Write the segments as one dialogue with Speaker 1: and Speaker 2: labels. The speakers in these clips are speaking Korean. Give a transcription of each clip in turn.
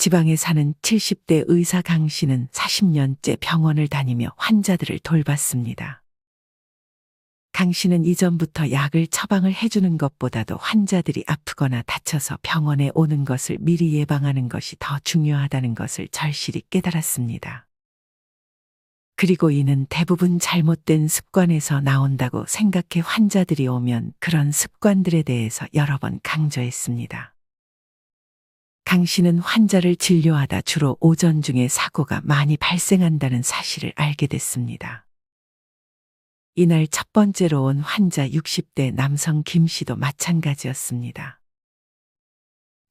Speaker 1: 지방에 사는 70대 의사 강 씨는 40년째 병원을 다니며 환자들을 돌봤습니다. 강 씨는 이전부터 약을 처방을 해주는 것보다도 환자들이 아프거나 다쳐서 병원에 오는 것을 미리 예방하는 것이 더 중요하다는 것을 절실히 깨달았습니다. 그리고 이는 대부분 잘못된 습관에서 나온다고 생각해 환자들이 오면 그런 습관들에 대해서 여러 번 강조했습니다. 강 씨는 환자를 진료하다 주로 오전 중에 사고가 많이 발생한다는 사실을 알게 됐습니다. 이날 첫 번째로 온 환자 60대 남성 김 씨도 마찬가지였습니다.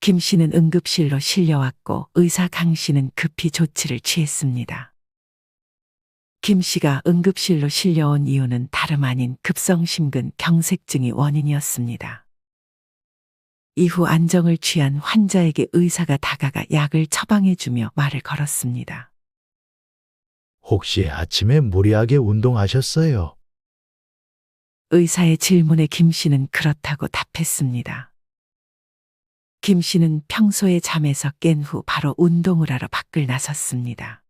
Speaker 1: 김 씨는 응급실로 실려왔고 의사 강 씨는 급히 조치를 취했습니다. 김 씨가 응급실로 실려온 이유는 다름 아닌 급성심근 경색증이 원인이었습니다. 이후 안정을 취한 환자에게 의사가 다가가 약을 처방해주며 말을 걸었습니다.
Speaker 2: 혹시 아침에 무리하게 운동하셨어요?
Speaker 1: 의사의 질문에 김 씨는 그렇다고 답했습니다. 김 씨는 평소에 잠에서 깬 후 바로 운동을 하러 밖을 나섰습니다.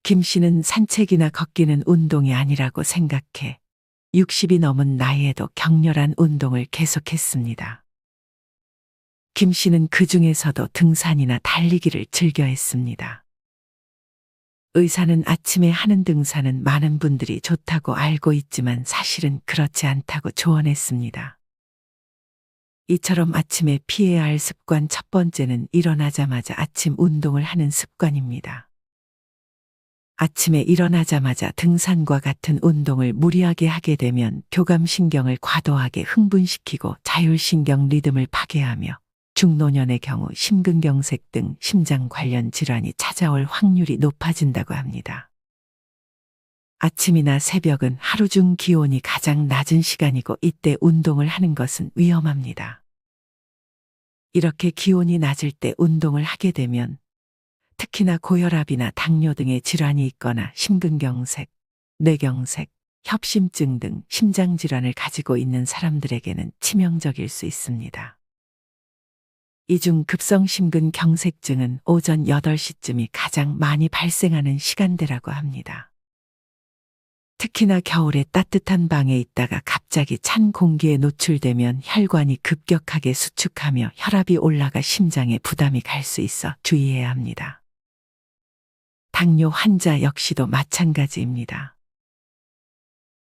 Speaker 1: 김 씨는 산책이나 걷기는 운동이 아니라고 생각해 60이 넘은 나이에도 격렬한 운동을 계속했습니다. 김 씨는 그 중에서도 등산이나 달리기를 즐겨 했습니다. 의사는 아침에 하는 등산은 많은 분들이 좋다고 알고 있지만 사실은 그렇지 않다고 조언했습니다. 이처럼 아침에 피해야 할 습관 첫 번째는 일어나자마자 아침 운동을 하는 습관입니다. 아침에 일어나자마자 등산과 같은 운동을 무리하게 하게 되면 교감신경을 과도하게 흥분시키고 자율신경 리듬을 파괴하며 중노년의 경우 심근경색 등 심장 관련 질환이 찾아올 확률이 높아진다고 합니다. 아침이나 새벽은 하루 중 기온이 가장 낮은 시간이고 이때 운동을 하는 것은 위험합니다. 이렇게 기온이 낮을 때 운동을 하게 되면 특히나 고혈압이나 당뇨 등의 질환이 있거나 심근경색, 뇌경색, 협심증 등 심장질환을 가지고 있는 사람들에게는 치명적일 수 있습니다. 이 중 급성심근경색증은 오전 8시쯤이 가장 많이 발생하는 시간대라고 합니다. 특히나 겨울에 따뜻한 방에 있다가 갑자기 찬 공기에 노출되면 혈관이 급격하게 수축하며 혈압이 올라가 심장에 부담이 갈 수 있어 주의해야 합니다. 당뇨 환자 역시도 마찬가지입니다.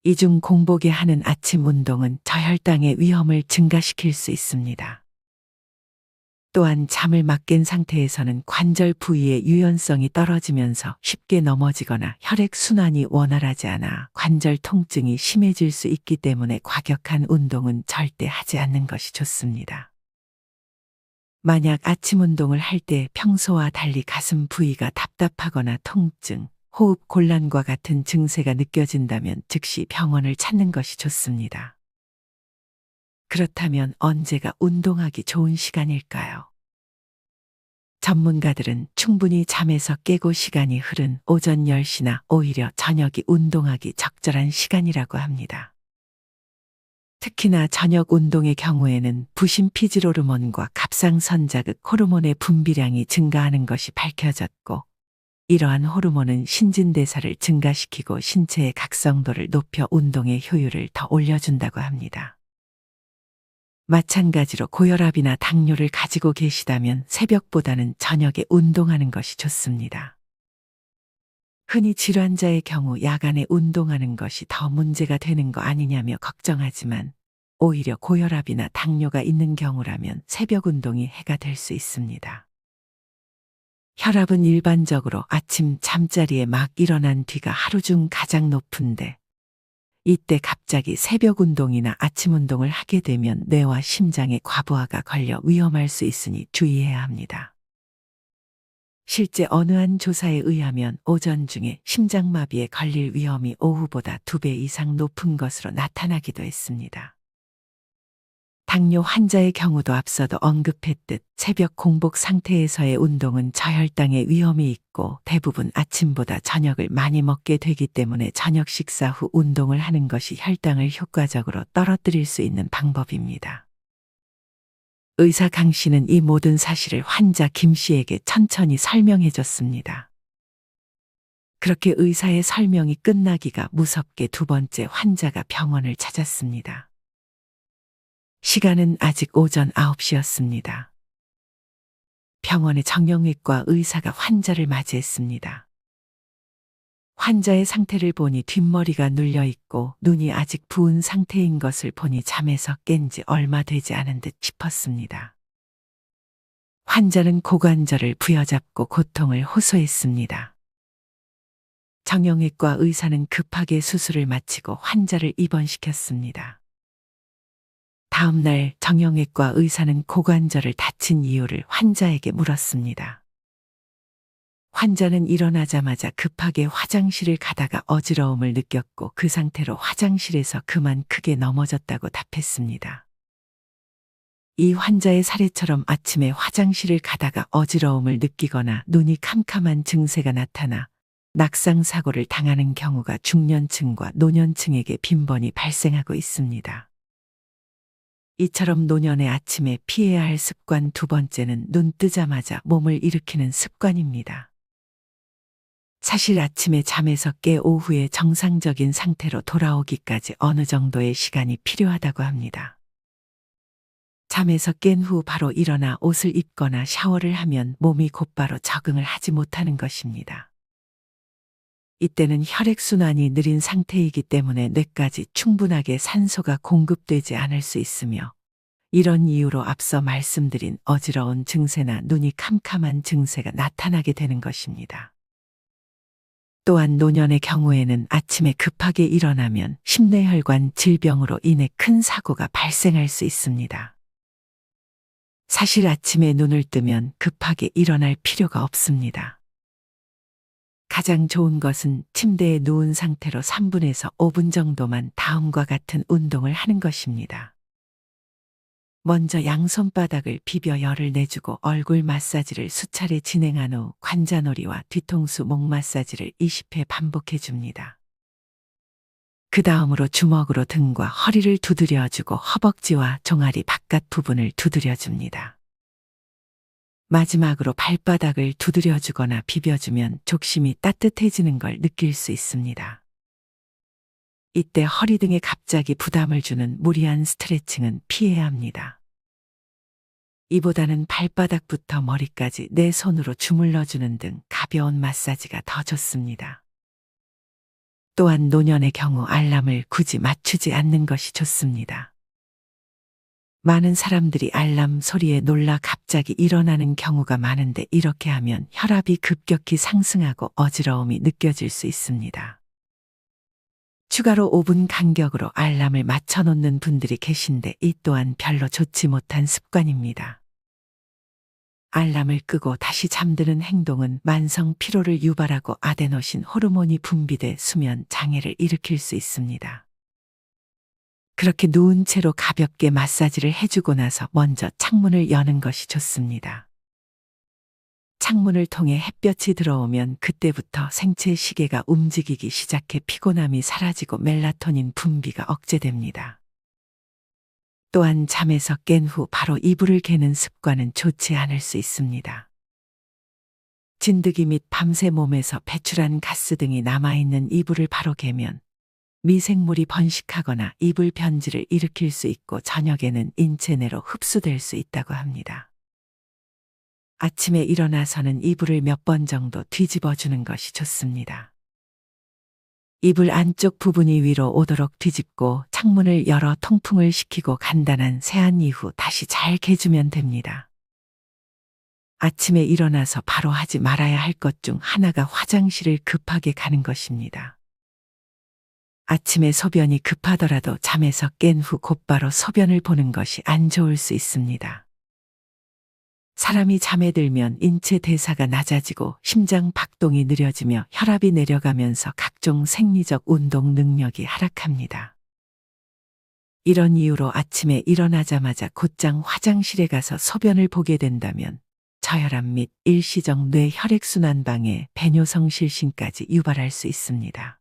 Speaker 1: 이 중 공복에 하는 아침 운동은 저혈당의 위험을 증가시킬 수 있습니다. 또한 잠을 막 깬 상태에서는 관절 부위의 유연성이 떨어지면서 쉽게 넘어지거나 혈액순환이 원활하지 않아 관절 통증이 심해질 수 있기 때문에 과격한 운동은 절대 하지 않는 것이 좋습니다. 만약 아침 운동을 할 때 평소와 달리 가슴 부위가 답답하거나 통증, 호흡 곤란과 같은 증세가 느껴진다면 즉시 병원을 찾는 것이 좋습니다. 그렇다면 언제가 운동하기 좋은 시간일까요? 전문가들은 충분히 잠에서 깨고 시간이 흐른 오전 10시나 오히려 저녁이 운동하기 적절한 시간이라고 합니다. 특히나 저녁 운동의 경우에는 부신피지로르몬과 갑상선자극 호르몬의 분비량이 증가하는 것이 밝혀졌고, 이러한 호르몬은 신진대사를 증가시키고 신체의 각성도를 높여 운동의 효율을 더 올려준다고 합니다. 마찬가지로 고혈압이나 당뇨를 가지고 계시다면 새벽보다는 저녁에 운동하는 것이 좋습니다. 흔히 질환자의 경우 야간에 운동하는 것이 더 문제가 되는 거 아니냐며 걱정하지만 오히려 고혈압이나 당뇨가 있는 경우라면 새벽 운동이 해가 될 수 있습니다. 혈압은 일반적으로 아침 잠자리에 막 일어난 뒤가 하루 중 가장 높은데 이때 갑자기 새벽 운동이나 아침 운동을 하게 되면 뇌와 심장에 과부하가 걸려 위험할 수 있으니 주의해야 합니다. 실제 어느 한 조사에 의하면 오전 중에 심장마비에 걸릴 위험이 오후보다 2배 이상 높은 것으로 나타나기도 했습니다. 당뇨 환자의 경우도 앞서도 언급했듯 새벽 공복 상태에서의 운동은 저혈당의 위험이 있고 대부분 아침보다 저녁을 많이 먹게 되기 때문에 저녁 식사 후 운동을 하는 것이 혈당을 효과적으로 떨어뜨릴 수 있는 방법입니다. 의사 강 씨는 이 모든 사실을 환자 김 씨에게 천천히 설명해 줬습니다. 그렇게 의사의 설명이 끝나기가 무섭게 두 번째 환자가 병원을 찾았습니다. 시간은 아직 오전 9시였습니다. 병원의 정형외과 의사가 환자를 맞이했습니다. 환자의 상태를 보니 뒷머리가 눌려 있고 눈이 아직 부은 상태인 것을 보니 잠에서 깬 지 얼마 되지 않은 듯 싶었습니다. 환자는 고관절을 부여잡고 고통을 호소했습니다. 정형외과 의사는 급하게 수술을 마치고 환자를 입원시켰습니다. 다음 날 정형외과 의사는 고관절을 다친 이유를 환자에게 물었습니다. 환자는 일어나자마자 급하게 화장실을 가다가 어지러움을 느꼈고 그 상태로 화장실에서 그만 크게 넘어졌다고 답했습니다. 이 환자의 사례처럼 아침에 화장실을 가다가 어지러움을 느끼거나 눈이 캄캄한 증세가 나타나 낙상사고를 당하는 경우가 중년층과 노년층에게 빈번히 발생하고 있습니다. 이처럼 노년의 아침에 피해야 할 습관 두 번째는 눈 뜨자마자 몸을 일으키는 습관입니다. 사실 아침에 잠에서 깨 오후에 정상적인 상태로 돌아오기까지 어느 정도의 시간이 필요하다고 합니다. 잠에서 깬 후 바로 일어나 옷을 입거나 샤워를 하면 몸이 곧바로 적응을 하지 못하는 것입니다. 이때는 혈액순환이 느린 상태이기 때문에 뇌까지 충분하게 산소가 공급되지 않을 수 있으며 이런 이유로 앞서 말씀드린 어지러운 증세나 눈이 캄캄한 증세가 나타나게 되는 것입니다. 또한 노년의 경우에는 아침에 급하게 일어나면 심뇌혈관 질병으로 인해 큰 사고가 발생할 수 있습니다. 사실 아침에 눈을 뜨면 급하게 일어날 필요가 없습니다. 가장 좋은 것은 침대에 누운 상태로 3분에서 5분 정도만 다음과 같은 운동을 하는 것입니다. 먼저 양손바닥을 비벼 열을 내주고 얼굴 마사지를 수차례 진행한 후 관자놀이와 뒤통수 목 마사지를 20회 반복해 줍니다. 그 다음으로 주먹으로 등과 허리를 두드려주고 허벅지와 종아리 바깥 부분을 두드려줍니다. 마지막으로 발바닥을 두드려주거나 비벼주면 족심이 따뜻해지는 걸 느낄 수 있습니다. 이때 허리 등에 갑자기 부담을 주는 무리한 스트레칭은 피해야 합니다. 이보다는 발바닥부터 머리까지 내 손으로 주물러주는 등 가벼운 마사지가 더 좋습니다. 또한 노년의 경우 알람을 굳이 맞추지 않는 것이 좋습니다. 많은 사람들이 알람 소리에 놀라 갑자기 일어나는 경우가 많은데 이렇게 하면 혈압이 급격히 상승하고 어지러움이 느껴질 수 있습니다. 추가로 5분 간격으로 알람을 맞춰놓는 분들이 계신데 이 또한 별로 좋지 못한 습관입니다. 알람을 끄고 다시 잠드는 행동은 만성 피로를 유발하고 아데노신 호르몬이 분비돼 수면 장애를 일으킬 수 있습니다. 그렇게 누운 채로 가볍게 마사지를 해주고 나서 먼저 창문을 여는 것이 좋습니다. 창문을 통해 햇볕이 들어오면 그때부터 생체 시계가 움직이기 시작해 피곤함이 사라지고 멜라토닌 분비가 억제됩니다. 또한 잠에서 깬 후 바로 이불을 개는 습관은 좋지 않을 수 있습니다. 진드기 및 밤새 몸에서 배출한 가스 등이 남아있는 이불을 바로 개면 미생물이 번식하거나 이불 변질을 일으킬 수 있고 저녁에는 인체 내로 흡수될 수 있다고 합니다. 아침에 일어나서는 이불을 몇 번 정도 뒤집어 주는 것이 좋습니다. 이불 안쪽 부분이 위로 오도록 뒤집고 창문을 열어 통풍을 시키고 간단한 세안 이후 다시 잘 개주면 됩니다. 아침에 일어나서 바로 하지 말아야 할 것 중 하나가 화장실을 급하게 가는 것입니다. 아침에 소변이 급하더라도 잠에서 깬 후 곧바로 소변을 보는 것이 안 좋을 수 있습니다. 사람이 잠에 들면 인체 대사가 낮아지고 심장 박동이 느려지며 혈압이 내려가면서 각종 생리적 운동 능력이 하락합니다. 이런 이유로 아침에 일어나자마자 곧장 화장실에 가서 소변을 보게 된다면 저혈압 및 일시적 뇌 혈액순환 방해, 배뇨성 실신까지 유발할 수 있습니다.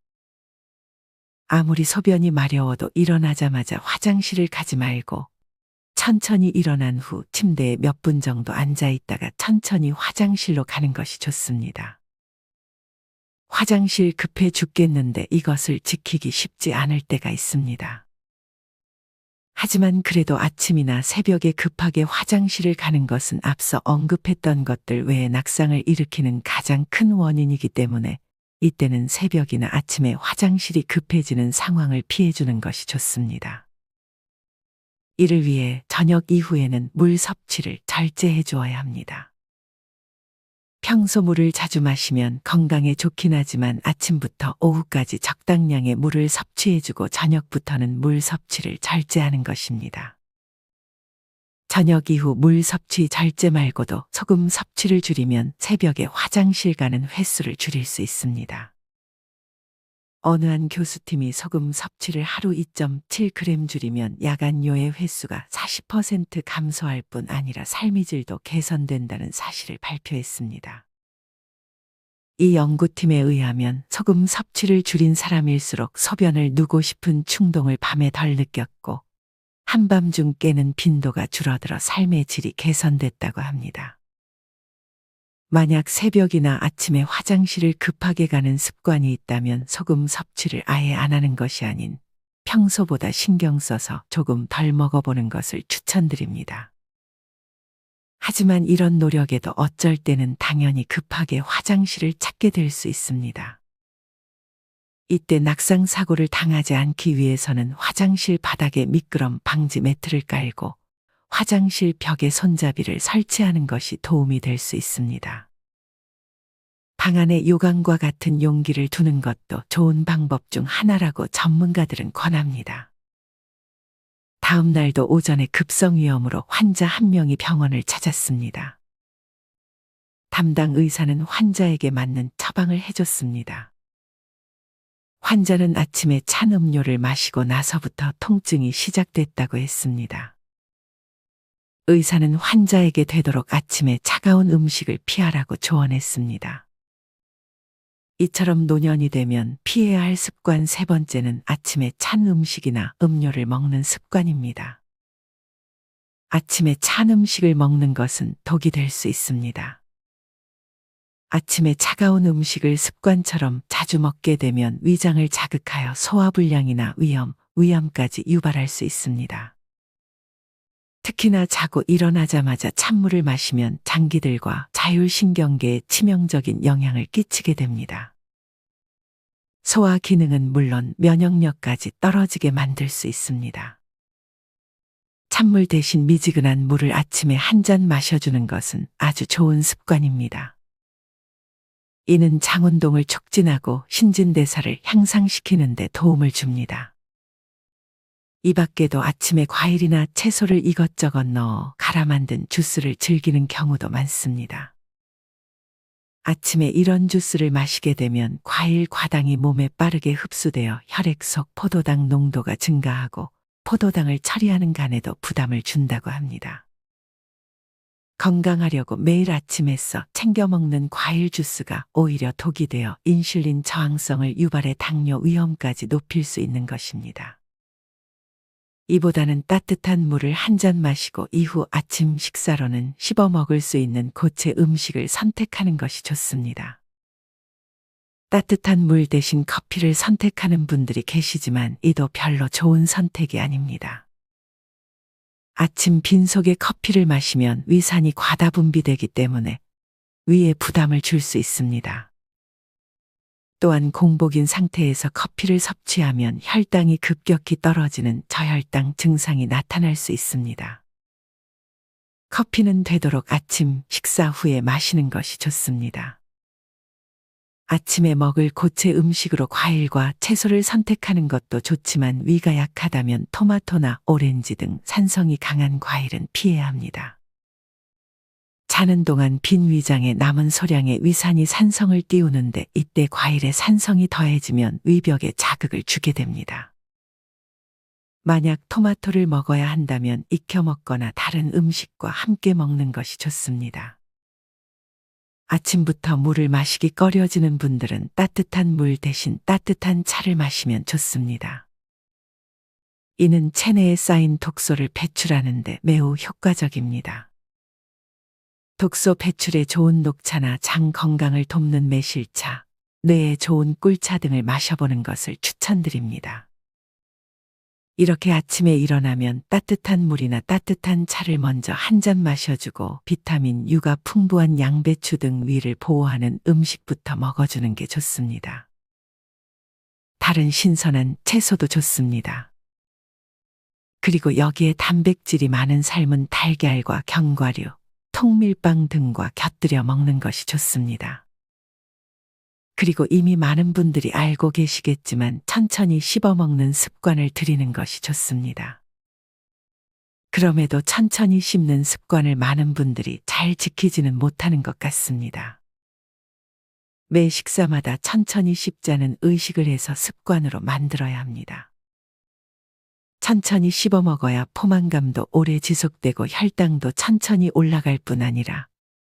Speaker 1: 아무리 소변이 마려워도 일어나자마자 화장실을 가지 말고 천천히 일어난 후 침대에 몇 분 정도 앉아 있다가 천천히 화장실로 가는 것이 좋습니다. 화장실 급해 죽겠는데 이것을 지키기 쉽지 않을 때가 있습니다. 하지만 그래도 아침이나 새벽에 급하게 화장실을 가는 것은 앞서 언급했던 것들 외에 낙상을 일으키는 가장 큰 원인이기 때문에 이때는 새벽이나 아침에 화장실이 급해지는 상황을 피해주는 것이 좋습니다. 이를 위해 저녁 이후에는 물 섭취를 절제해 주어야 합니다. 평소 물을 자주 마시면 건강에 좋긴 하지만 아침부터 오후까지 적당량의 물을 섭취해주고 저녁부터는 물 섭취를 절제하는 것입니다. 저녁 이후 물 섭취 절제 말고도 소금 섭취를 줄이면 새벽에 화장실 가는 횟수를 줄일 수 있습니다. 어느 한 교수팀이 소금 섭취를 하루 2.7g 줄이면 야간 요해 횟수가 40% 감소할 뿐 아니라 삶의 질도 개선된다는 사실을 발표했습니다. 이 연구팀에 의하면 소금 섭취를 줄인 사람일수록 소변을 누고 싶은 충동을 밤에 덜 느꼈고 한밤중 깨는 빈도가 줄어들어 삶의 질이 개선됐다고 합니다. 만약 새벽이나 아침에 화장실을 급하게 가는 습관이 있다면 소금 섭취를 아예 안 하는 것이 아닌 평소보다 신경 써서 조금 덜 먹어보는 것을 추천드립니다. 하지만 이런 노력에도 어쩔 때는 당연히 급하게 화장실을 찾게 될 수 있습니다. 이때 낙상 사고를 당하지 않기 위해서는 화장실 바닥에 미끄럼 방지 매트를 깔고 화장실 벽에 손잡이를 설치하는 것이 도움이 될 수 있습니다. 방 안에 요강과 같은 용기를 두는 것도 좋은 방법 중 하나라고 전문가들은 권합니다. 다음 날도 오전에 급성 위염으로 환자 한 명이 병원을 찾았습니다. 담당 의사는 환자에게 맞는 처방을 해줬습니다. 환자는 아침에 찬 음료를 마시고 나서부터 통증이 시작됐다고 했습니다. 의사는 환자에게 되도록 아침에 차가운 음식을 피하라고 조언했습니다. 이처럼 노년이 되면 피해야 할 습관 세 번째는 아침에 찬 음식이나 음료를 먹는 습관입니다. 아침에 찬 음식을 먹는 것은 독이 될 수 있습니다. 아침에 차가운 음식을 습관처럼 자주 먹게 되면 위장을 자극하여 소화불량이나 위암까지 유발할 수 있습니다. 특히나 자고 일어나자마자 찬물을 마시면 장기들과 자율신경계에 치명적인 영향을 끼치게 됩니다. 소화 기능은 물론 면역력까지 떨어지게 만들 수 있습니다. 찬물 대신 미지근한 물을 아침에 한 잔 마셔주는 것은 아주 좋은 습관입니다. 이는 장운동을 촉진하고 신진대사를 향상시키는 데 도움을 줍니다. 이 밖에도 아침에 과일이나 채소를 이것저것 넣어 갈아 만든 주스를 즐기는 경우도 많습니다. 아침에 이런 주스를 마시게 되면 과일 과당이 몸에 빠르게 흡수되어 혈액 속 포도당 농도가 증가하고 포도당을 처리하는 간에도 부담을 준다고 합니다. 건강하려고 매일 아침에 써 챙겨 먹는 과일 주스가 오히려 독이 되어 인슐린 저항성을 유발해 당뇨 위험까지 높일 수 있는 것입니다. 이보다는 따뜻한 물을 한 잔 마시고 이후 아침 식사로는 씹어 먹을 수 있는 고체 음식을 선택하는 것이 좋습니다. 따뜻한 물 대신 커피를 선택하는 분들이 계시지만 이도 별로 좋은 선택이 아닙니다. 아침 빈속에 커피를 마시면 위산이 과다 분비되기 때문에 위에 부담을 줄 수 있습니다. 또한 공복인 상태에서 커피를 섭취하면 혈당이 급격히 떨어지는 저혈당 증상이 나타날 수 있습니다. 커피는 되도록 아침 식사 후에 마시는 것이 좋습니다. 아침에 먹을 고체 음식으로 과일과 채소를 선택하는 것도 좋지만 위가 약하다면 토마토나 오렌지 등 산성이 강한 과일은 피해야 합니다. 자는 동안 빈 위장에 남은 소량의 위산이 산성을 띄우는데 이때 과일에 산성이 더해지면 위벽에 자극을 주게 됩니다. 만약 토마토를 먹어야 한다면 익혀 먹거나 다른 음식과 함께 먹는 것이 좋습니다. 아침부터 물을 마시기 꺼려지는 분들은 따뜻한 물 대신 따뜻한 차를 마시면 좋습니다. 이는 체내에 쌓인 독소를 배출하는 데 매우 효과적입니다. 독소 배출에 좋은 녹차나 장 건강을 돕는 매실차, 뇌에 좋은 꿀차 등을 마셔보는 것을 추천드립니다. 이렇게 아침에 일어나면 따뜻한 물이나 따뜻한 차를 먼저 한 잔 마셔주고 비타민 U가 풍부한 양배추 등 위를 보호하는 음식부터 먹어주는 게 좋습니다. 다른 신선한 채소도 좋습니다. 그리고 여기에 단백질이 많은 삶은 달걀과 견과류, 통밀빵 등과 곁들여 먹는 것이 좋습니다. 그리고 이미 많은 분들이 알고 계시겠지만 천천히 씹어 먹는 습관을 들이는 것이 좋습니다. 그럼에도 천천히 씹는 습관을 많은 분들이 잘 지키지는 못하는 것 같습니다. 매 식사마다 천천히 씹자는 의식을 해서 습관으로 만들어야 합니다. 천천히 씹어 먹어야 포만감도 오래 지속되고 혈당도 천천히 올라갈 뿐 아니라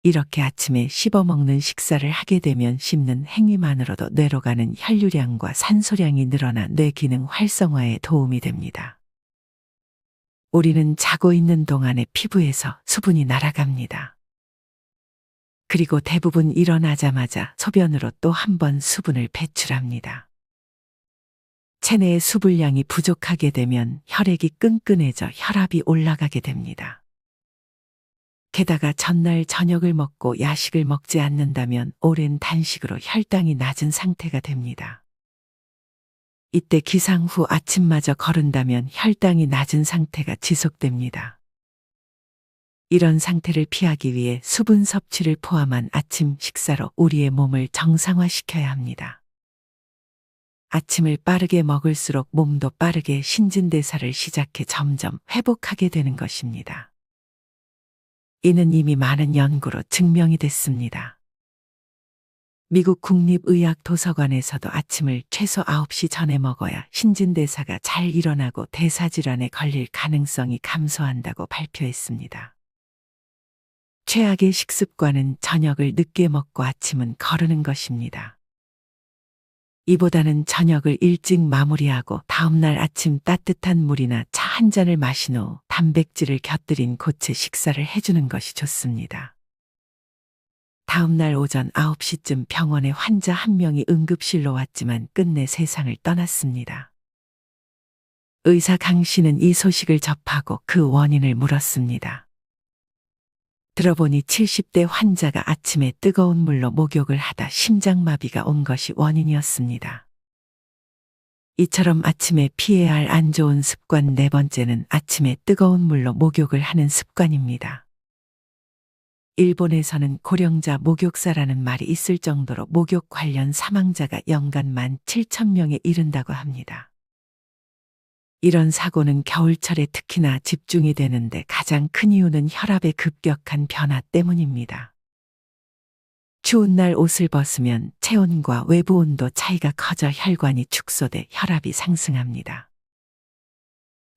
Speaker 1: 이렇게 아침에 씹어 먹는 식사를 하게 되면 씹는 행위만으로도 뇌로 가는 혈류량과 산소량이 늘어나 뇌 기능 활성화에 도움이 됩니다. 우리는 자고 있는 동안에 피부에서 수분이 날아갑니다. 그리고 대부분 일어나자마자 소변으로 또 한 번 수분을 배출합니다. 체내의 수분량이 부족하게 되면 혈액이 끈끈해져 혈압이 올라가게 됩니다. 게다가 전날 저녁을 먹고 야식을 먹지 않는다면 오랜 단식으로 혈당이 낮은 상태가 됩니다. 이때 기상 후 아침마저 거른다면 혈당이 낮은 상태가 지속됩니다. 이런 상태를 피하기 위해 수분 섭취를 포함한 아침 식사로 우리의 몸을 정상화시켜야 합니다. 아침을 빠르게 먹을수록 몸도 빠르게 신진대사를 시작해 점점 회복하게 되는 것입니다. 이는 이미 많은 연구로 증명이 됐습니다. 미국 국립의학도서관에서도 아침을 최소 9시 전에 먹어야 신진대사가 잘 일어나고 대사질환에 걸릴 가능성이 감소한다고 발표했습니다. 최악의 식습관은 저녁을 늦게 먹고 아침은 거르는 것입니다. 이보다는 저녁을 일찍 마무리하고 다음날 아침 따뜻한 물이나 차 한 잔을 마신 후 단백질을 곁들인 고체 식사를 해주는 것이 좋습니다. 다음날 오전 9시쯤 병원에 환자 한 명이 응급실로 왔지만 끝내 세상을 떠났습니다. 의사 강 씨는 이 소식을 접하고 그 원인을 물었습니다. 들어보니 70대 환자가 아침에 뜨거운 물로 목욕을 하다 심장마비가 온 것이 원인이었습니다. 이처럼 아침에 피해야 할 안 좋은 습관 네 번째는 아침에 뜨거운 물로 목욕을 하는 습관입니다. 일본에서는 고령자 목욕사라는 말이 있을 정도로 목욕 관련 사망자가 연간 17,000명에 이른다고 합니다. 이런 사고는 겨울철에 특히나 집중이 되는데 가장 큰 이유는 혈압의 급격한 변화 때문입니다. 추운 날 옷을 벗으면 체온과 외부 온도 차이가 커져 혈관이 축소돼 혈압이 상승합니다.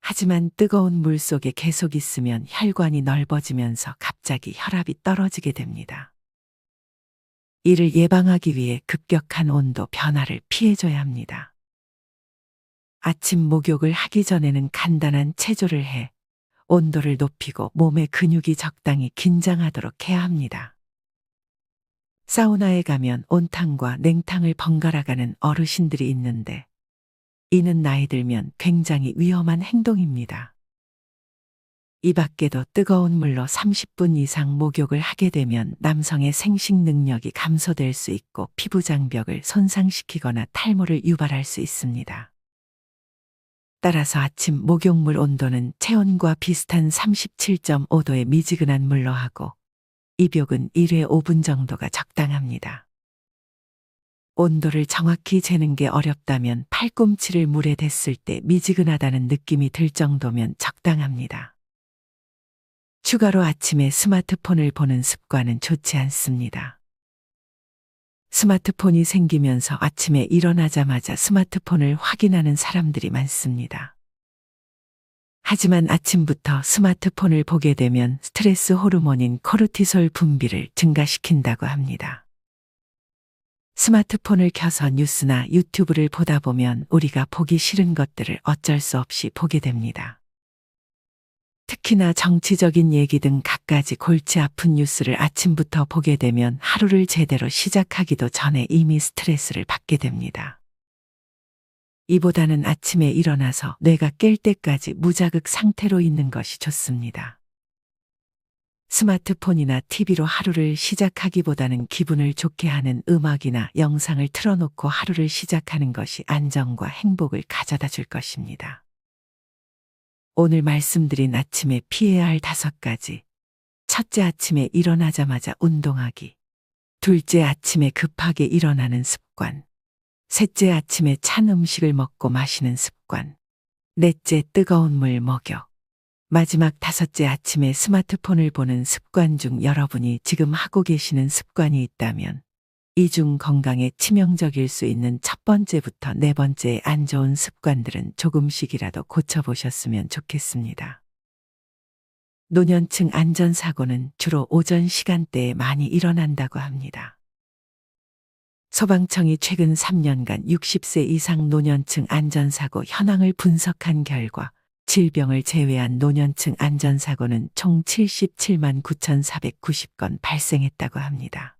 Speaker 1: 하지만 뜨거운 물 속에 계속 있으면 혈관이 넓어지면서 갑자기 혈압이 떨어지게 됩니다. 이를 예방하기 위해 급격한 온도 변화를 피해줘야 합니다. 아침 목욕을 하기 전에는 간단한 체조를 해 온도를 높이고 몸의 근육이 적당히 긴장하도록 해야 합니다. 사우나에 가면 온탕과 냉탕을 번갈아 가는 어르신들이 있는데 이는 나이 들면 굉장히 위험한 행동입니다. 이 밖에도 뜨거운 물로 30분 이상 목욕을 하게 되면 남성의 생식 능력이 감소될 수 있고 피부 장벽을 손상시키거나 탈모를 유발할 수 있습니다. 따라서 아침 목욕물 온도는 체온과 비슷한 37.5도의 미지근한 물로 하고 입욕은 1회 5분 정도가 적당합니다. 온도를 정확히 재는 게 어렵다면 팔꿈치를 물에 댔을 때 미지근하다는 느낌이 들 정도면 적당합니다. 추가로 아침에 스마트폰을 보는 습관은 좋지 않습니다. 스마트폰이 생기면서 아침에 일어나자마자 스마트폰을 확인하는 사람들이 많습니다. 하지만 아침부터 스마트폰을 보게 되면 스트레스 호르몬인 코르티솔 분비를 증가시킨다고 합니다. 스마트폰을 켜서 뉴스나 유튜브를 보다 보면 우리가 보기 싫은 것들을 어쩔 수 없이 보게 됩니다. 특히나 정치적인 얘기 등 갖가지 골치 아픈 뉴스를 아침부터 보게 되면 하루를 제대로 시작하기도 전에 이미 스트레스를 받게 됩니다. 이보다는 아침에 일어나서 뇌가 깰 때까지 무자극 상태로 있는 것이 좋습니다. 스마트폰이나 TV로 하루를 시작하기보다는 기분을 좋게 하는 음악이나 영상을 틀어놓고 하루를 시작하는 것이 안정과 행복을 가져다 줄 것입니다. 오늘 말씀드린 아침에 피해야 할 5가지. 첫째, 아침에 일어나자마자 운동하기. 둘째, 아침에 급하게 일어나는 습관. 셋째, 아침에 찬 음식을 먹고 마시는 습관. 넷째, 뜨거운 물 목욕. 마지막 5째, 아침에 스마트폰을 보는 습관 중 여러분이 지금 하고 계시는 습관이 있다면 이 중 건강에 치명적일 수 있는 첫 번째부터 4번째의 안 좋은 습관들은 조금씩이라도 고쳐보셨으면 좋겠습니다. 노년층 안전사고는 주로 오전 시간대에 많이 일어난다고 합니다. 소방청이 최근 3년간 60세 이상 노년층 안전사고 현황을 분석한 결과 질병을 제외한 노년층 안전사고는 총 77만 9,490건 발생했다고 합니다.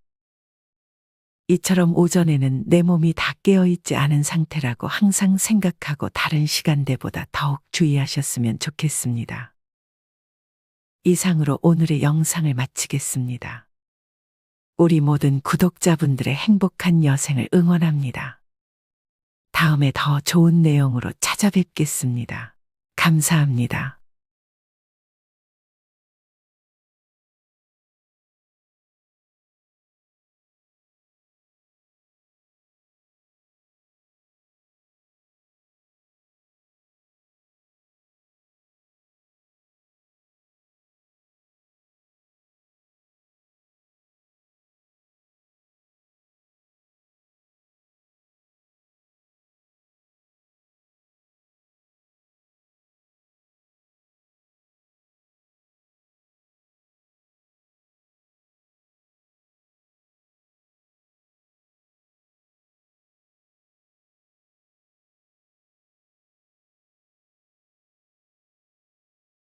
Speaker 1: 이처럼 오전에는 내 몸이 다 깨어있지 않은 상태라고 항상 생각하고 다른 시간대보다 더욱 주의하셨으면 좋겠습니다. 이상으로 오늘의 영상을 마치겠습니다. 우리 모든 구독자분들의 행복한 여생을 응원합니다. 다음에 더 좋은 내용으로 찾아뵙겠습니다. 감사합니다.